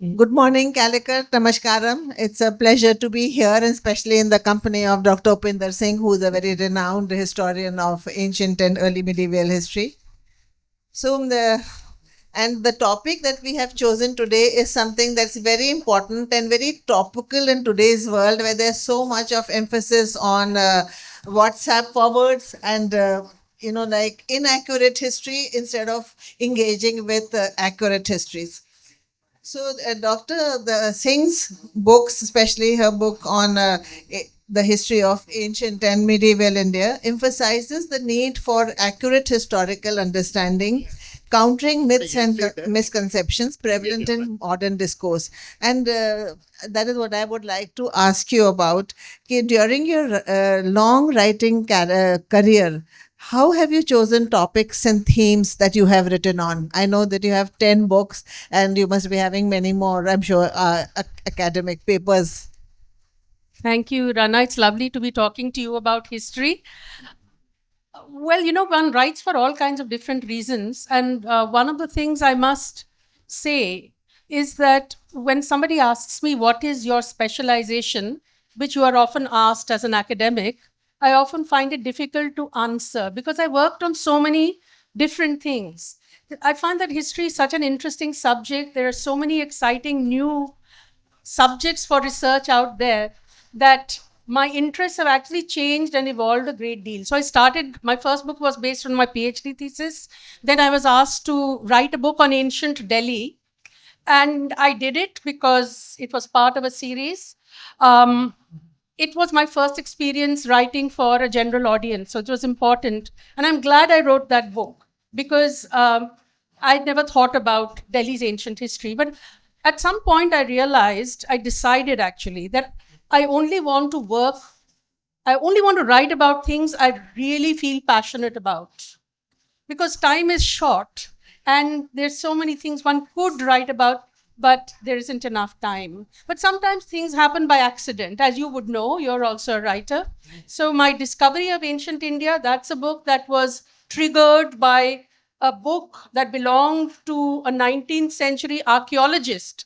Good morning, Calicut. Namaskaram. It's a pleasure to be here, and especially in the company of Dr. Upinder Singh, who is a very renowned historian of ancient and early medieval history. So, the topic that we have chosen today is something that's very important and very topical in today's world, where there's so much of emphasis on WhatsApp forwards and like inaccurate history instead of engaging with accurate histories. So, Dr. Singh's books, especially her book on the history of ancient and medieval India, emphasizes the need for accurate historical understanding, countering myths and misconceptions prevalent in modern discourse. And that is what I would like to ask you about. Okay, during your long writing career, how have you chosen topics and themes that you have written on? I know that you have 10 books and you must be having many more, I'm sure, academic papers. Thank you, Rana. It's lovely to be talking to you about history. Well, one writes for all kinds of different reasons. And one of the things I must say is that when somebody asks me, what is your specialization, which you are often asked as an academic, I often find it difficult to answer because I worked on so many different things. I find that history is such an interesting subject. There are so many exciting new subjects for research out there that my interests have actually changed and evolved a great deal. So I started, my first book was based on my PhD thesis. Then I was asked to write a book on ancient Delhi. And I did it because it was part of a series. Um, it was my first experience writing for a general audience. So it was important. And I'm glad I wrote that book because I'd never thought about Delhi's ancient history. But at some point, I decided actually that I only want to work, I only want to write about things I really feel passionate about because time is short and there's so many things one could write about, but there isn't enough time. But sometimes things happen by accident. As you would know, you're also a writer. So my Discovery of Ancient India, that's a book that was triggered by a book that belonged to a 19th century archaeologist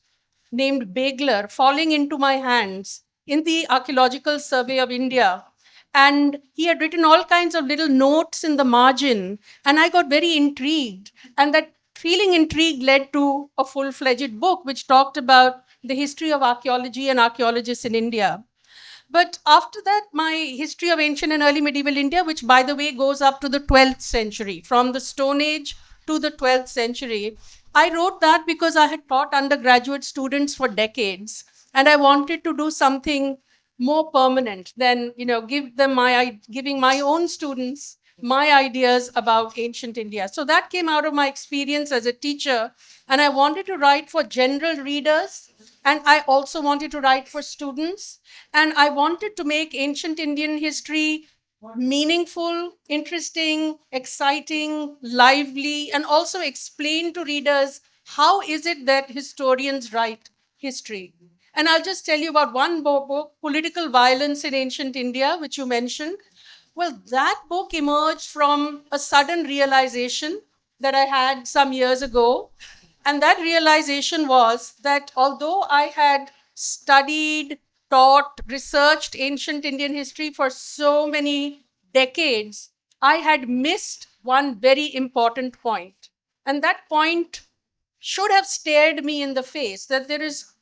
named Begler falling into my hands in the Archaeological Survey of India. And he had written all kinds of little notes in the margin, and I got very intrigued. And that feeling intrigued led to a full fledged book which talked about the history of archaeology and archaeologists in India. But after that, my history of ancient and early medieval India, which by the way goes up to the 12th century, from the Stone Age to the 12th century, I wrote that because I had taught undergraduate students for decades and I wanted to do something more permanent than, giving my own students my ideas about ancient India. So that came out of my experience as a teacher. And I wanted to write for general readers. And I also wanted to write for students. And I wanted to make ancient Indian history meaningful, interesting, exciting, lively, and also explain to readers how is it that historians write history. And I'll just tell you about one book, Political Violence in Ancient India, which you mentioned. Well, that book emerged from a sudden realization that I had some years ago. And that realization was that although I had studied, taught, researched ancient Indian history for so many decades, I had missed one very important point. And that point should have stared me in the face that there is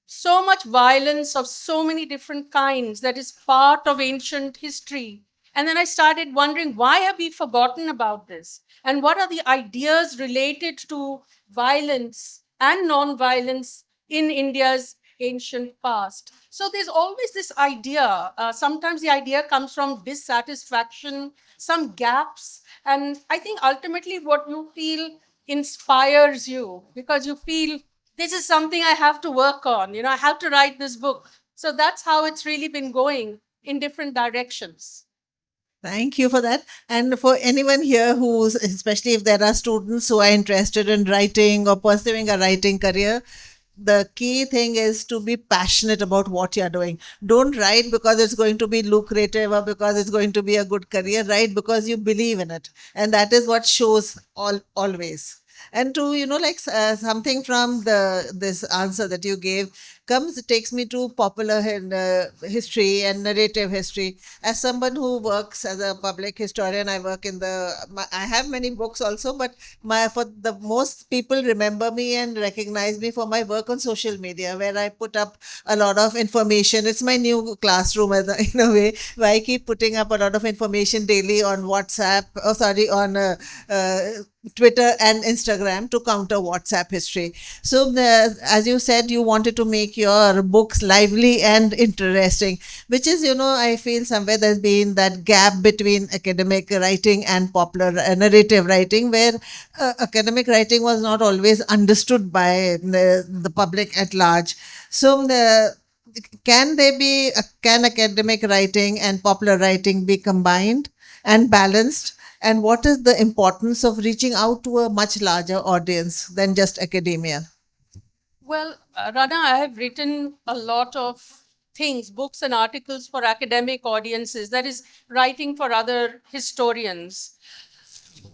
so much violence of so many different kinds that is part of ancient history. And then I started wondering, why have we forgotten about this? And what are the ideas related to violence and non-violence in India's ancient past? So there's always this idea. Sometimes the idea comes from dissatisfaction, some gaps. And I think ultimately what you feel inspires you because you feel this is something I have to work on. I have to write this book. So that's how it's really been going in different directions. Thank you for that. And for anyone here who's, especially if there are students who are interested in writing or pursuing a writing career, the key thing is to be passionate about what you're doing. Don't write because it's going to be lucrative or because it's going to be a good career. Write because you believe in it. And that is what shows always. And to, like something from this answer that you gave takes me to popular history and narrative history. As someone who works as a public historian, I work in I have many books also, but for the most people remember me and recognize me for my work on social media, where I put up a lot of information. It's my new classroom in a way, where I keep putting up a lot of information daily on WhatsApp, on uh, Twitter and Instagram to counter WhatsApp history. So, as you said, you wanted to make your books lively and interesting, which is, I feel somewhere there's been that gap between academic writing and popular narrative writing, where academic writing was not always understood by the public at large. So, can academic writing and popular writing be combined and balanced? And what is the importance of reaching out to a much larger audience than just academia? Well, Rana, I have written a lot of things, books and articles for academic audiences, that is, writing for other historians.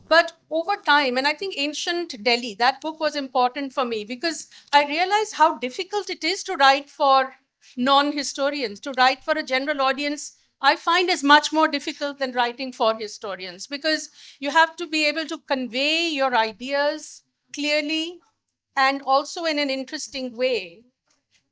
But over time, and I think Ancient Delhi, that book was important for me because I realized how difficult it is to write for non historians, to write for a general audience. I find is much more difficult than writing for historians because you have to be able to convey your ideas clearly and also in an interesting way.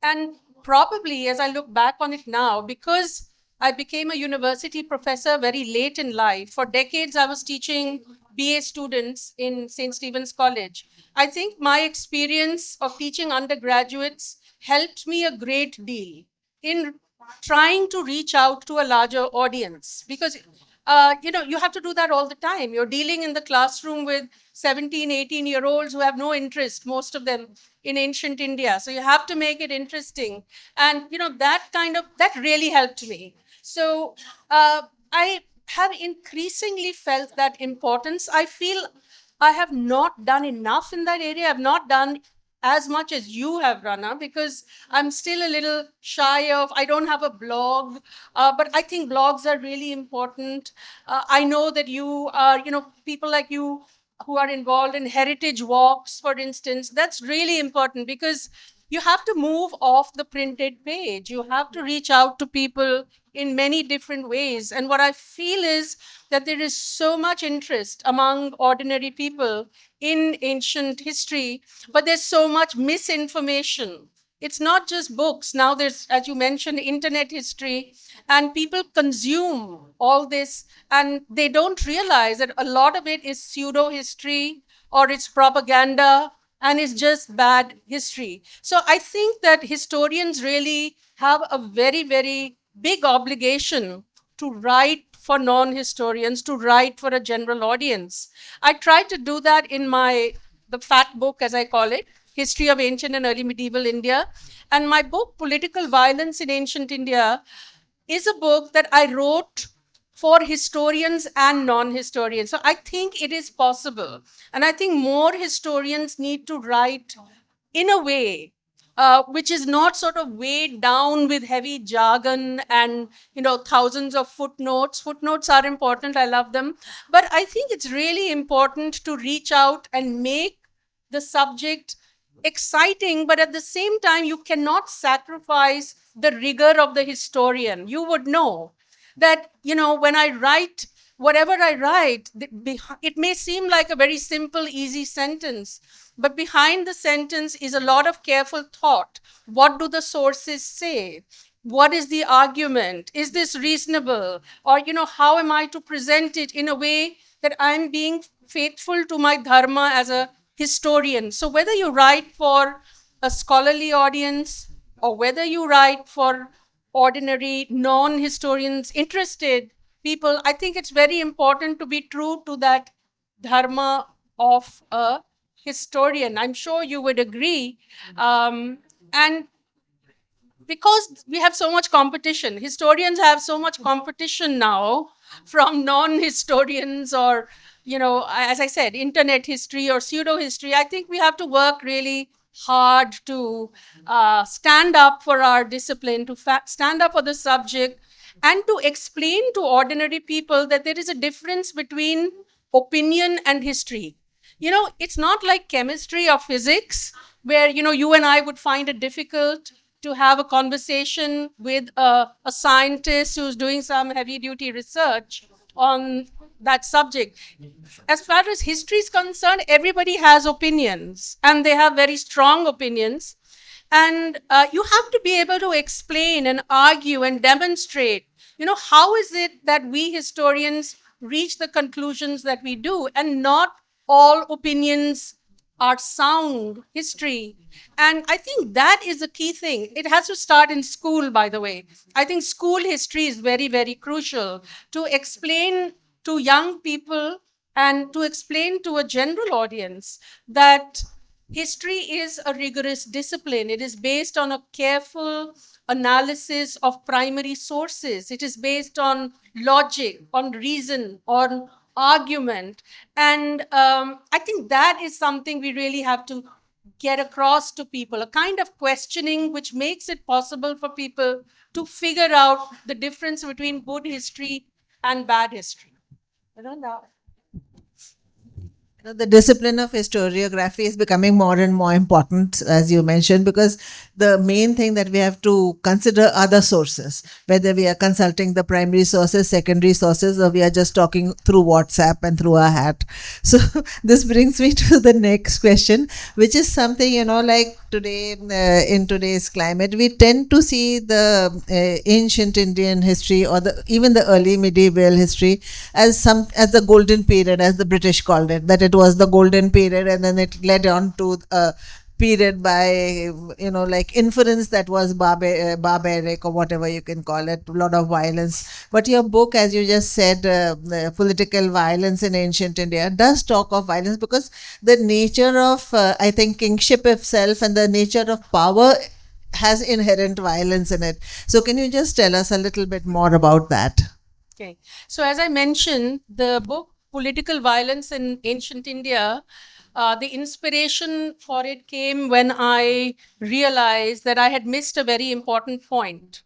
And probably as I look back on it now, because I became a university professor very late in life, for decades I was teaching BA students in St. Stephen's College. I think my experience of teaching undergraduates helped me a great deal in trying to reach out to a larger audience because you have to do that all the time. You're dealing in the classroom with 17, 18-year-olds who have no interest, most of them, in ancient India. So you have to make it interesting. And, that really helped me. So I have increasingly felt that importance. I feel I have not done enough in that area. I've not done as much as you have, Rana, because I'm still a little shy of, I don't have a blog, but I think blogs are really important. I know that you are, people like you who are involved in heritage walks, for instance, that's really important because you have to move off the printed page. You have to reach out to people in many different ways. And what I feel is that there is so much interest among ordinary people in ancient history, but there's so much misinformation. It's not just books. Now there's, as you mentioned, internet history, and people consume all this and they don't realize that a lot of it is pseudo history or it's propaganda and it's just bad history. So I think that historians really have a very, very big obligation to write for non-historians, to write for a general audience. I try to do that in the fat book, as I call it, History of Ancient and Early Medieval India. And my book, Political Violence in Ancient India, is a book that I wrote for historians and non-historians. So I think it is possible. And I think more historians need to write in a way which is not sort of weighed down with heavy jargon and thousands of footnotes. Footnotes are important, I love them, but I think it's really important to reach out and make the subject exciting, but at the same time you cannot sacrifice the rigor of the historian. You would know that when I write whatever I write, it may seem like a very simple, easy sentence, but behind the sentence is a lot of careful thought. What do the sources say? What is the argument? Is this reasonable? Or, how am I to present it in a way that I'm being faithful to my dharma as a historian? So whether you write for a scholarly audience or whether you write for ordinary non-historians interested people, I think it's very important to be true to that dharma of a historian. I'm sure you would agree. And because we have so much competition, historians have so much competition now from non-historians or, as I said, internet history or pseudo history. I think we have to work really hard to stand up for our discipline, to stand up for the subject, and to explain to ordinary people that there is a difference between opinion and history. It's not like chemistry or physics where, you and I would find it difficult to have a conversation with a scientist who's doing some heavy duty research on that subject. As far as history is concerned, everybody has opinions and they have very strong opinions. And you have to be able to explain and argue and demonstrate, how is it that we historians reach the conclusions that we do, and not all opinions are sound history. And I think that is the key thing. It has to start in school, by the way. I think school history is very, very crucial to explain to young people and to explain to a general audience that history is a rigorous discipline. It is based on a careful analysis of primary sources. It is based on logic, on reason, on argument. And I think that is something we really have to get across to people, a kind of questioning which makes it possible for people to figure out the difference between good history and bad history. I don't know. The discipline of historiography is becoming more and more important, as you mentioned, because the main thing that we have to consider are the sources, whether we are consulting the primary sources, secondary sources, or we are just talking through WhatsApp and through a hat. So this brings me to the next question, which is something, like today, in today's climate, we tend to see the ancient Indian history, or even the early medieval history, as the golden period, as the British called it, that it was the golden period, and then it led on to a period by like inference that was barbaric, or whatever you can call it, a lot of violence. But your book, as you just said, political violence in ancient India, does talk of violence, because the nature of I think kingship itself and the nature of power has inherent violence in it. So can you just tell us a little bit more about that? Okay. So as I mentioned, the book Political Violence in Ancient India, the inspiration for it came when I realized that I had missed a very important point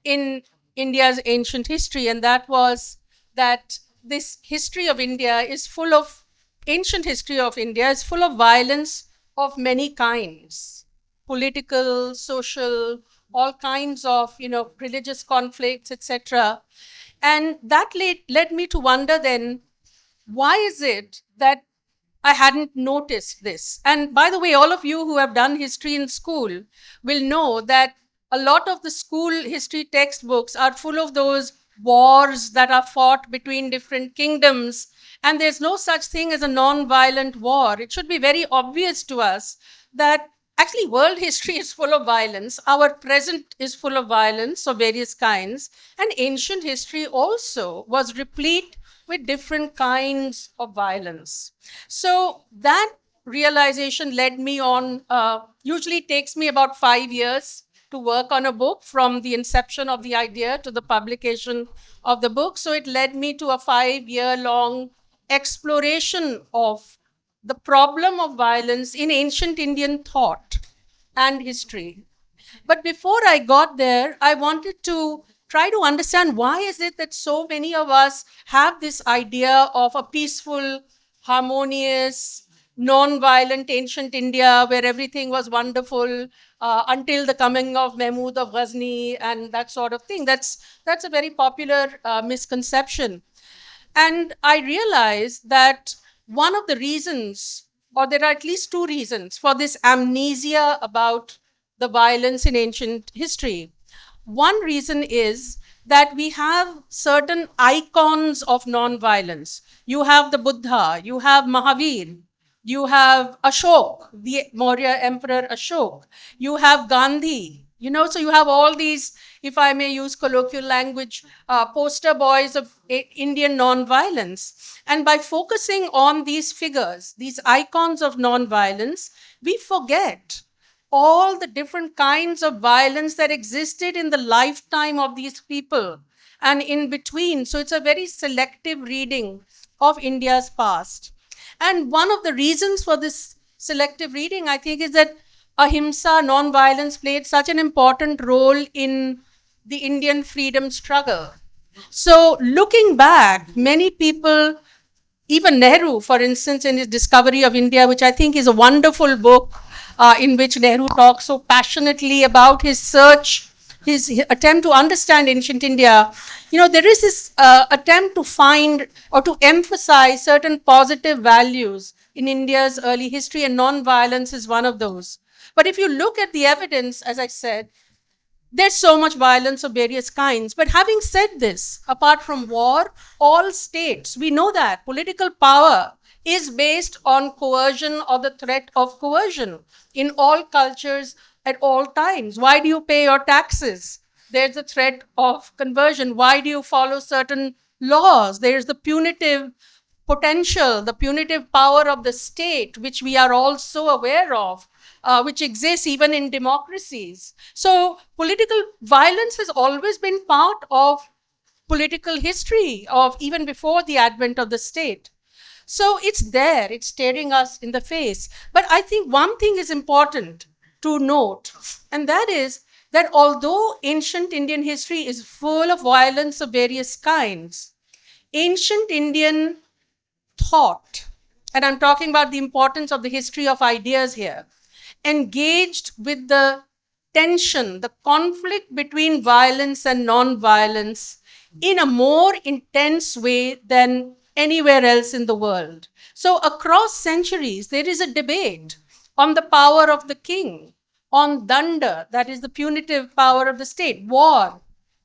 in India's ancient history, and that was that this history of India is full of, ancient history of India is full of violence of many kinds, political, social, all kinds of, religious conflicts, etc. And that led me to wonder then, why is it that I hadn't noticed this? And by the way, all of you who have done history in school will know that a lot of the school history textbooks are full of those wars that are fought between different kingdoms. And there's no such thing as a non-violent war. It should be very obvious to us that actually world history is full of violence. Our present is full of violence of various kinds. And ancient history also was replete with different kinds of violence. So that realization led me on, usually takes me about 5 years to work on a book, from the inception of the idea to the publication of the book. So it led me to a 5-year-long exploration of the problem of violence in ancient Indian thought and history. But before I got there, I wanted to try to understand, why is it that so many of us have this idea of a peaceful, harmonious, non-violent ancient India where everything was wonderful until the coming of Mahmud of Ghazni and that sort of thing. That's a very popular misconception. And I realized that one of the reasons, or there are at least two reasons for this amnesia about the violence in ancient history. One reason is that we have certain icons of non-violence. You have the Buddha, you have Mahavir, you have Ashok, the Maurya Emperor Ashok, you have Gandhi, so you have all these, if I may use colloquial language, poster boys of Indian non-violence. And by focusing on these figures, these icons of non-violence, we forget all the different kinds of violence that existed in the lifetime of these people and in between. So it's a very selective reading of India's past. And one of the reasons for this selective reading, I think, is that ahimsa, non-violence, played such an important role in the Indian freedom struggle. So looking back, many people even Nehru, for instance, in his Discovery of India, which I think is a wonderful book, in which Nehru talks so passionately about his search, his attempt to understand ancient India. There is this attempt to find or to emphasize certain positive values in India's early history, and non-violence is one of those. But if you look at the evidence, as I said, there's so much violence of various kinds. But having said this, apart from war, all states, we know that political power is based on coercion or the threat of coercion in all cultures at all times. Why do you pay your taxes? There's the threat of conversion. Why do you follow certain laws? There's the punitive potential, the punitive power of the state, which we are all so aware of, which exists even in democracies. So political violence has always been part of political history of even before the advent of the state. So it's there, it's staring us in the face. But I think one thing is important to note, and that is that although ancient Indian history is full of violence of various kinds, ancient Indian thought, and I'm talking about the importance of the history of ideas here, engaged with the tension, the conflict between violence and non-violence in a more intense way than anywhere else in the world. So across centuries, there is a debate on the power of the king, on danda, that is the punitive power of the state, war.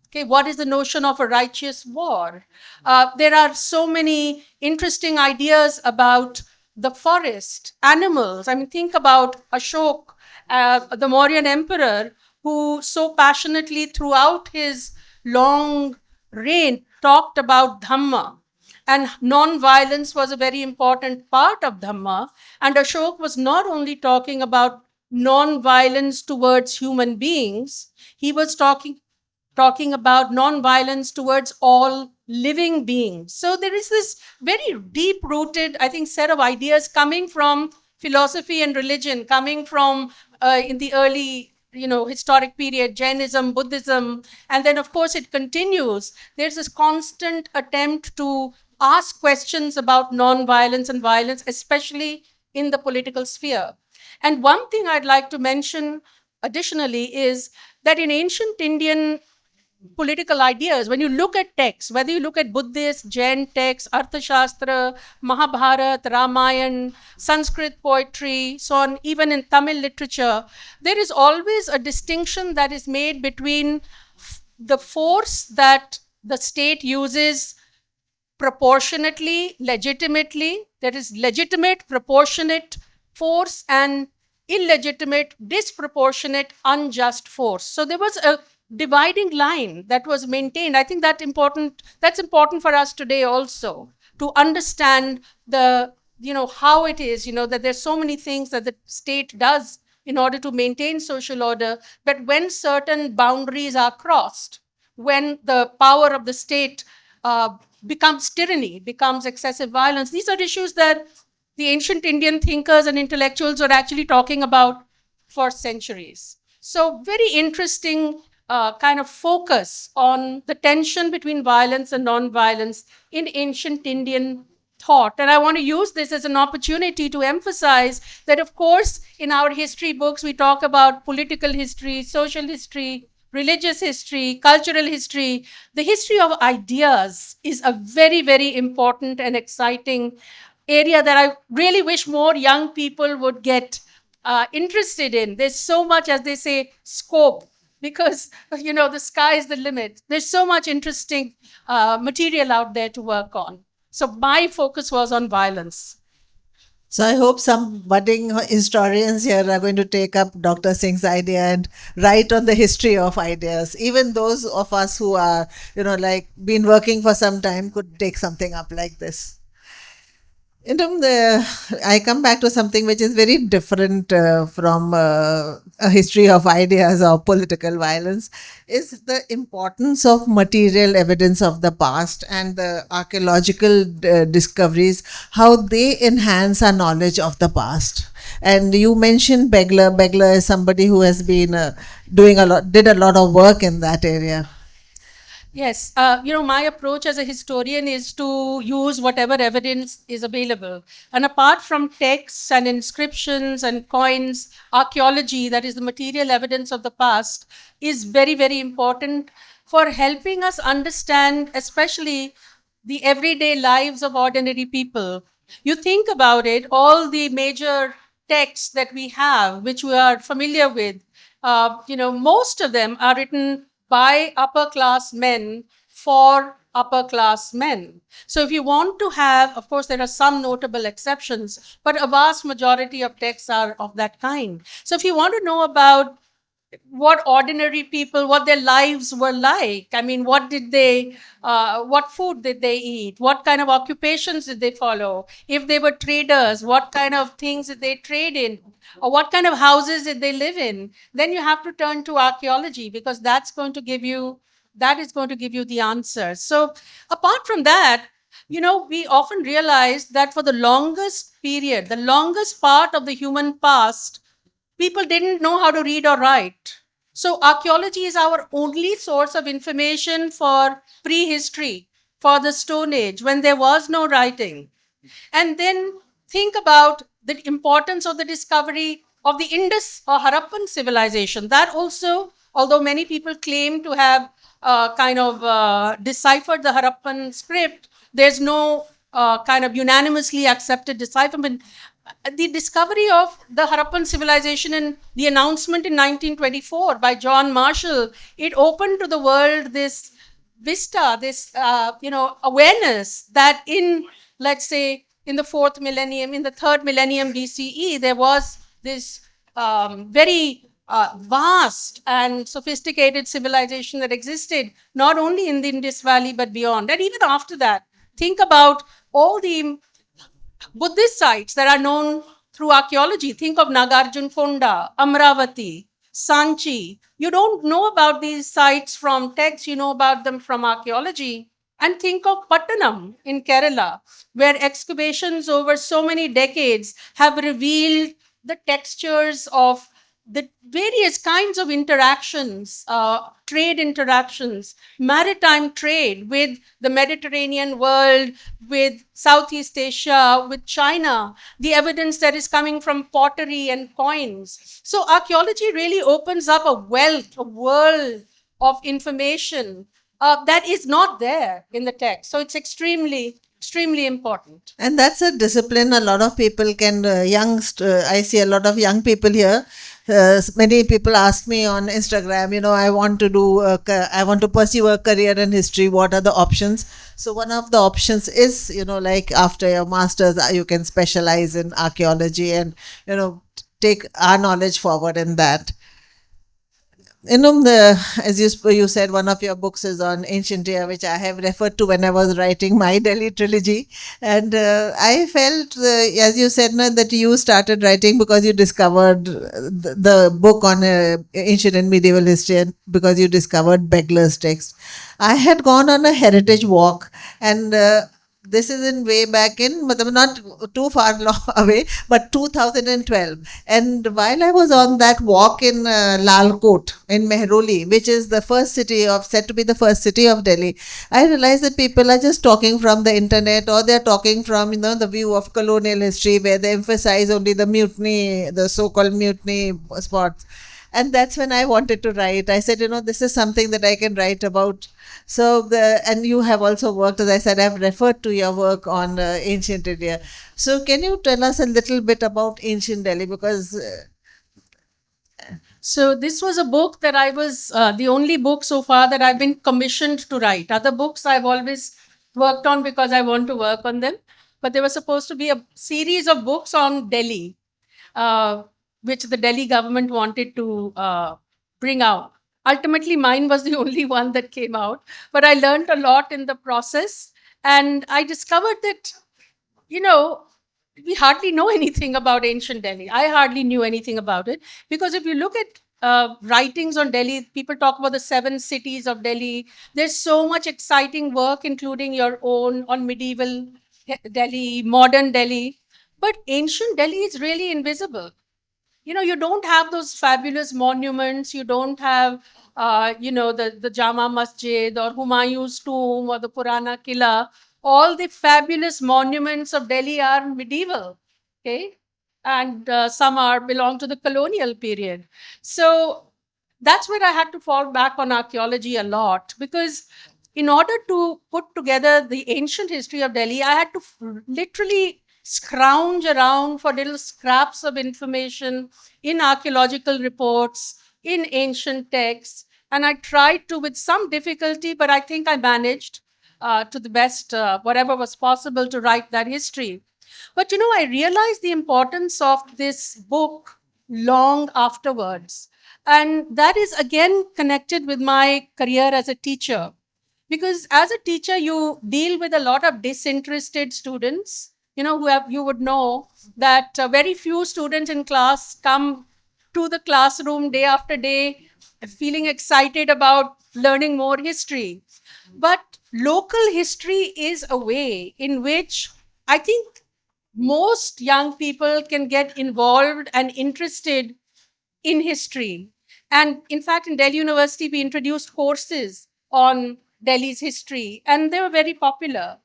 Okay, what is the notion of a righteous war? There are so many interesting ideas about the forest, animals. I mean, think about Ashok, the Mauryan emperor, who so passionately throughout his long reign talked about Dhamma. And non-violence was a very important part of Dhamma. And Ashok was not only talking about non-violence towards human beings, he was talking about non-violence towards all living beings. So there is this very deep-rooted, I think, set of ideas coming from philosophy and religion, coming from in the early historic period, Jainism, Buddhism, and then of course it continues. There's this constant attempt to ask questions about non-violence and violence, especially in the political sphere. And one thing I'd like to mention additionally is that in ancient Indian political ideas, when you look at texts, whether you look at Buddhist, Jain texts, Arthashastra, Mahabharata, Ramayana, Sanskrit poetry, so on, even in Tamil literature, there is always a distinction that is made between the force that the state uses proportionately, legitimately, there is legitimate, proportionate force, and illegitimate, disproportionate, unjust force. So there was a dividing line that was maintained. I think that's important for us today also, to understand the, how it is, that there's so many things that the state does in order to maintain social order, but when certain boundaries are crossed, when the power of the state becomes tyranny, becomes excessive violence, these are issues that the ancient Indian thinkers and intellectuals were actually talking about for centuries. So very interesting kind of focus on the tension between violence and non-violence in ancient Indian thought. And I want to use this as an opportunity to emphasize that, of course, in our history books, we talk about political history, social history, religious history, cultural history. The history of ideas is a very, very important and exciting area that I really wish more young people would get interested in. There's so much, as they say, scope, because the sky is the limit. There's so much interesting material out there to work on. So my focus was on violence. So I hope some budding historians here are going to take up Dr. Singh's idea and write on the history of ideas. Even those of us who are, been working for some time could take something up like this. I come back to something which is very different from a history of ideas or political violence, is the importance of material evidence of the past and the archaeological discoveries, how they enhance our knowledge of the past. And you mentioned Begler. Begler is somebody who has been did a lot of work in that area. Yes, my approach as a historian is to use whatever evidence is available. And apart from texts and inscriptions and coins, archaeology, that is the material evidence of the past, is very, very important for helping us understand, especially the everyday lives of ordinary people. You think about it, all the major texts that we have, which we are familiar with, most of them are written by upper class men for upper class men. So if you want to have, of course, there are some notable exceptions, but a vast majority of texts are of that kind. So if you want to know about what ordinary people, what their lives were like. I mean, what food did they eat? What kind of occupations did they follow? If they were traders, what kind of things did they trade in? Or what kind of houses did they live in? Then you have to turn to archaeology because that is going to give you the answers. So apart from that, we often realize that for the longest period, the longest part of the human past, people didn't know how to read or write. So archaeology is our only source of information for prehistory, for the Stone Age, when there was no writing. And then think about the importance of the discovery of the Indus or Harappan civilization. That also, although many people claim to have deciphered the Harappan script, there's no kind of unanimously accepted decipherment. The discovery of the Harappan civilization and the announcement in 1924 by John Marshall, it opened to the world this vista, this awareness that let's say, in the fourth millennium, in the third millennium BCE, there was this very vast and sophisticated civilization that existed not only in the Indus Valley but beyond. And even after that, think about all the Buddhist sites that are known through archaeology. Think of Nagarjun Konda, Amravati, Sanchi. You don't know about these sites from texts, you know about them from archaeology. And think of Pattanam in Kerala, where excavations over so many decades have revealed the textures of the various kinds of interactions, trade interactions, maritime trade with the Mediterranean world, with Southeast Asia, with China, the evidence that is coming from pottery and coins. So archaeology really opens up a wealth, a world of information that is not there in the text. So it's extremely important. And that's a discipline a lot of people can, I see a lot of young people here. Many people ask me on Instagram, I want to pursue a career in history. What are the options? So one of the options is, like after your master's, you can specialize in archaeology and, take our knowledge forward in that. As you said, one of your books is on ancient India, which I have referred to when I was writing my Delhi trilogy. And I felt, as you said, that you started writing because you discovered the book on ancient and medieval history, and because you discovered Begler's text. I had gone on a heritage walk, and this is in way back in, not too far away, but 2012. And while I was on that walk in Lalkot in Mehroli, which is the first city said to be the first city of Delhi, I realized that people are just talking from the internet, or they're talking from, the view of colonial history, where they emphasize only the mutiny, the so-called mutiny spots. And that's when I wanted to write. I said, this is something that I can write about. So, and you have also worked, as I said, I've referred to your work on ancient India. So, can you tell us a little bit about ancient Delhi? Because so this was a book that I was the only book so far that I've been commissioned to write. Other books I've always worked on because I want to work on them. But there was supposed to be a series of books on Delhi, which the Delhi government wanted to bring out. Ultimately, mine was the only one that came out, but I learned a lot in the process. And I discovered that, we hardly know anything about ancient Delhi. I hardly knew anything about it because if you look at writings on Delhi, people talk about the 7 cities of Delhi. There's so much exciting work, including your own, on medieval Delhi, modern Delhi. But ancient Delhi is really invisible. you don't have those fabulous monuments. You don't have, the Jama Masjid or Humayun's tomb or the Purana Killa. All the fabulous monuments of Delhi are medieval, okay? And some are belong to the colonial period. So that's where I had to fall back on archaeology a lot, because in order to put together the ancient history of Delhi, I had to literally scrounge around for little scraps of information in archaeological reports, in ancient texts. And I tried to, with some difficulty, but I think I managed to the best, whatever was possible, to write that history. But I realized the importance of this book long afterwards. And that is again connected with my career as a teacher. Because as a teacher, you deal with a lot of disinterested students, you would know that very few students in class come to the classroom day after day feeling excited about learning more history. But local history is a way in which I think most young people can get involved and interested in history. And in fact, in Delhi University, we introduced courses on Delhi's history, and they were very popular.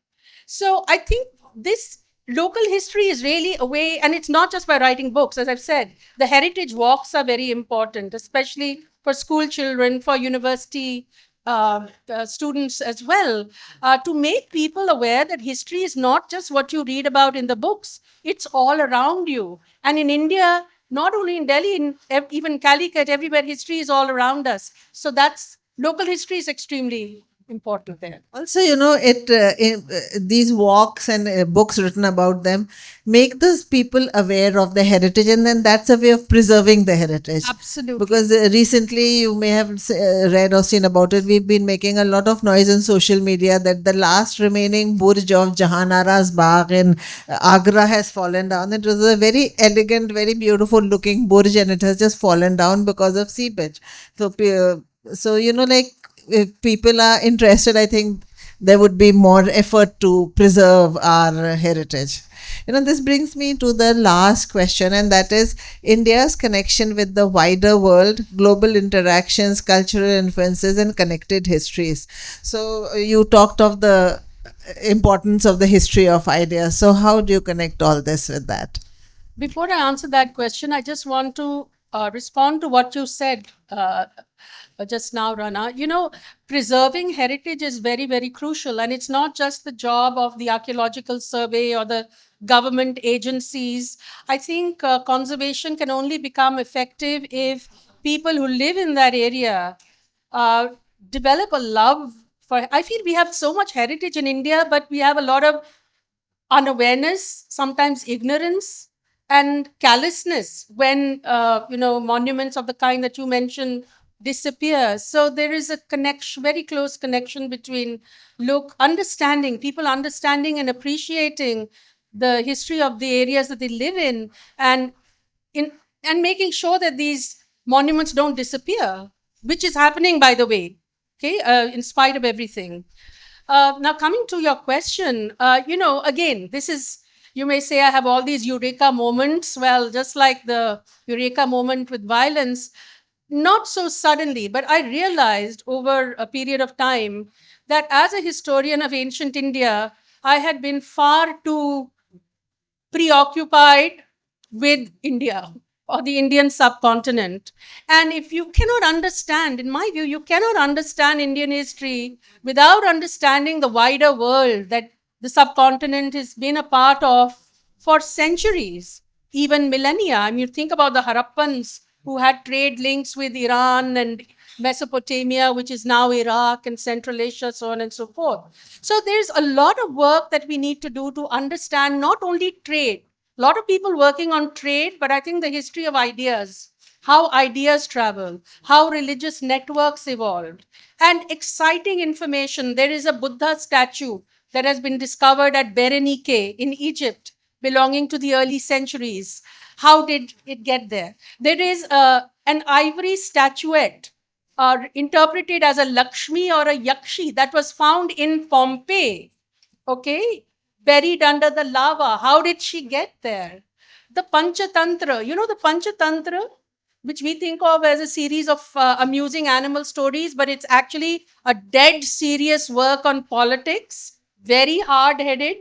So I think this local history is really a way, and it's not just by writing books. As I've said, the heritage walks are very important, especially for school children, for university students as well, to make people aware that history is not just what you read about in the books, it's all around you. And in India, not only in Delhi, in even Calicut, everywhere, history is all around us. So that's local history is extremely important there. Also, these walks and books written about them make those people aware of the heritage, and then that's a way of preserving the heritage. Absolutely. Because recently you may have read or seen about it. We've been making a lot of noise on social media that the last remaining Burj of Jahanara's Bagh in Agra has fallen down. It was a very elegant, very beautiful looking Burj, and it has just fallen down because of seepage. So, like, if people are interested, I think there would be more effort to preserve our heritage. This brings me to the last question, and that is India's connection with the wider world, global interactions, cultural influences, and connected histories. So, you talked of the importance of the history of ideas. So, how do you connect all this with that? Before I answer that question, I just want to respond to what you said just now, Rana. Preserving heritage is very, very crucial. And it's not just the job of the archaeological survey or the government agencies. I think conservation can only become effective if people who live in that area uh, develop a love for. I feel we have so much heritage in India, but we have a lot of unawareness, sometimes ignorance, and callousness when monuments of the kind that you mentioned disappear. So there is a connection, very close connection between understanding, people understanding and appreciating the history of the areas that they live in, and in and making sure that these monuments don't disappear, which is happening, by the way, okay, in spite of everything. Now, coming to your question, again, this is, you may say I have all these eureka moments. Well, just like the eureka moment with violence, not so suddenly, but I realized over a period of time that as a historian of ancient India, I had been far too preoccupied with India or the Indian subcontinent. And if you cannot understand, in my view, you cannot understand Indian history without understanding the wider world that the subcontinent has been a part of for centuries, even millennia. I mean, think about the Harappans who had trade links with Iran and Mesopotamia, which is now Iraq and Central Asia, so on and so forth. So there's a lot of work that we need to do to understand not only trade, a lot of people working on trade, but I think the history of ideas, how ideas travel, how religious networks evolved, and exciting information. There is a Buddha statue that has been discovered at Berenike in Egypt, belonging to the early centuries. How did it get there? There is an ivory statuette interpreted as a Lakshmi or a Yakshi that was found in Pompeii, okay, buried under the lava. How did she get there? the Panchatantra, the Panchatantra, which we think of as a series of amusing animal stories, but it's actually a dead serious work on politics, very hard headed.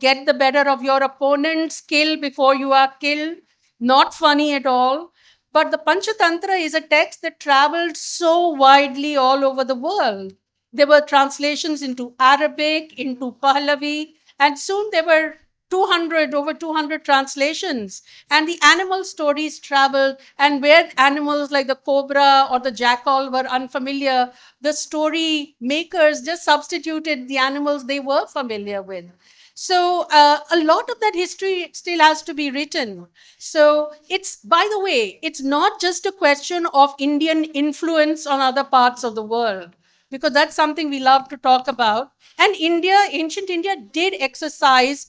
Get the better of your opponents, kill before you are killed, not funny at all. But the Panchatantra is a text that traveled so widely all over the world. There were translations into Arabic, into Pahlavi, and soon there were over 200 translations. And the animal stories traveled, and where animals like the cobra or the jackal were unfamiliar, the story makers just substituted the animals they were familiar with. So a lot of that history still has to be written. So it's, by the way, it's not just a question of Indian influence on other parts of the world, because that's something we love to talk about. And India, ancient India, did exercise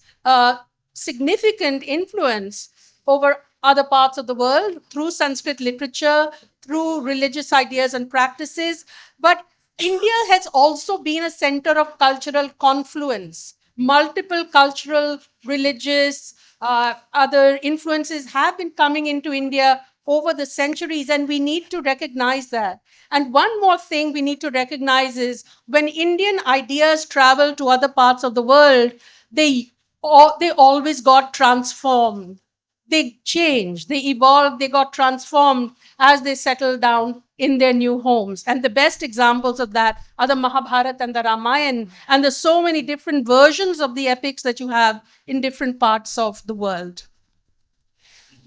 significant influence over other parts of the world through Sanskrit literature, through religious ideas and practices. But India has also been a center of cultural confluence. Multiple cultural, religious, other influences have been coming into India over the centuries, and we need to recognize that. And one more thing we need to recognize is when Indian ideas travel to other parts of the world, they always got transformed. They changed, they evolved, they got transformed as they settled down in their new homes. And the best examples of that are the Mahabharata and the Ramayana, and there's so many different versions of the epics that you have in different parts of the world.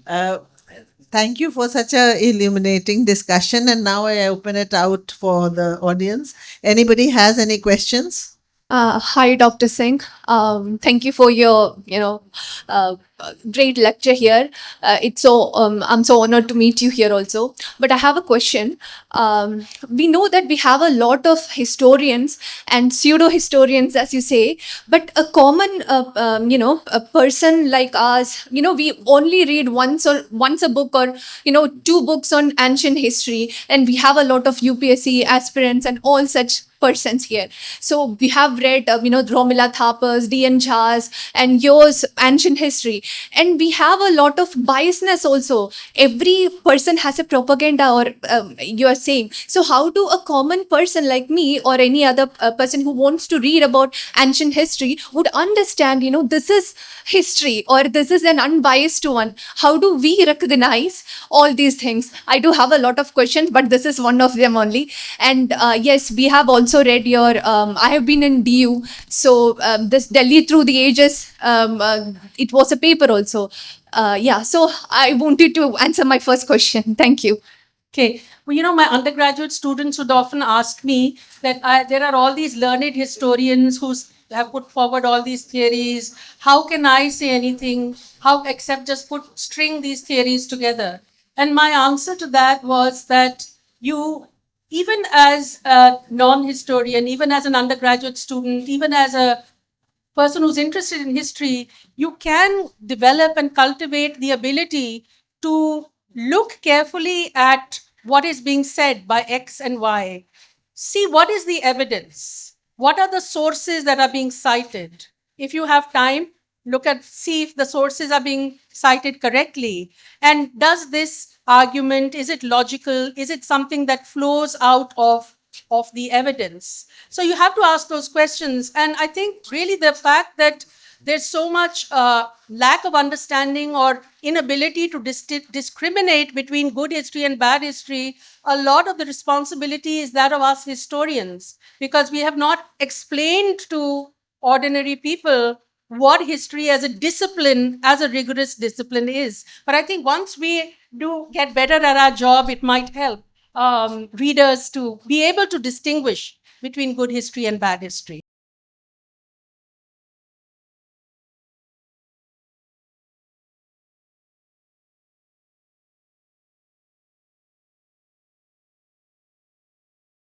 Thank you for such a illuminating discussion. And now I open it out for the audience. Anybody has any questions? Hi, Dr. Singh. Thank you for your, great lecture here. I'm so honored to meet you here also. But I have a question. We know that we have a lot of historians and pseudo historians, as you say. But a common, a person like us, we only read once a book or two books on ancient history, and we have a lot of UPSC aspirants and all such persons here. So we have read, Romila Thapa's, D.N. Jha's, and yours, ancient history. And we have a lot of biasness also. Every person has a propaganda, or you are saying. So how do a common person like me or any other person who wants to read about ancient history would understand, this is history or this is an unbiased one? How do we recognize all these things? I do have a lot of questions, but this is one of them only. And yes, we have also read your, I have been in DU. So this Delhi Through the Ages, it was a paper also. So I wanted to answer my first question. Thank you. Okay. Well, my undergraduate students would often ask me that there are all these learned historians who have put forward all these theories. How can I say anything? How except just string these theories together? And my answer to that was that you, even as a non-historian, even as an undergraduate student, even as a person who's interested in history, you can develop and cultivate the ability to look carefully at what is being said by X and Y. See what is the evidence. What are the sources that are being cited? If you have time, see if the sources are being cited correctly. And does this argument, is it logical? Is it something that flows out of the evidence? So you have to ask those questions. And I think really the fact that there's so much lack of understanding or inability to discriminate between good history and bad history, a lot of the responsibility is that of us historians, because we have not explained to ordinary people what history as a discipline, as a rigorous discipline is. But I think once we do get better at our job, it might help readers to be able to distinguish between good history and bad history.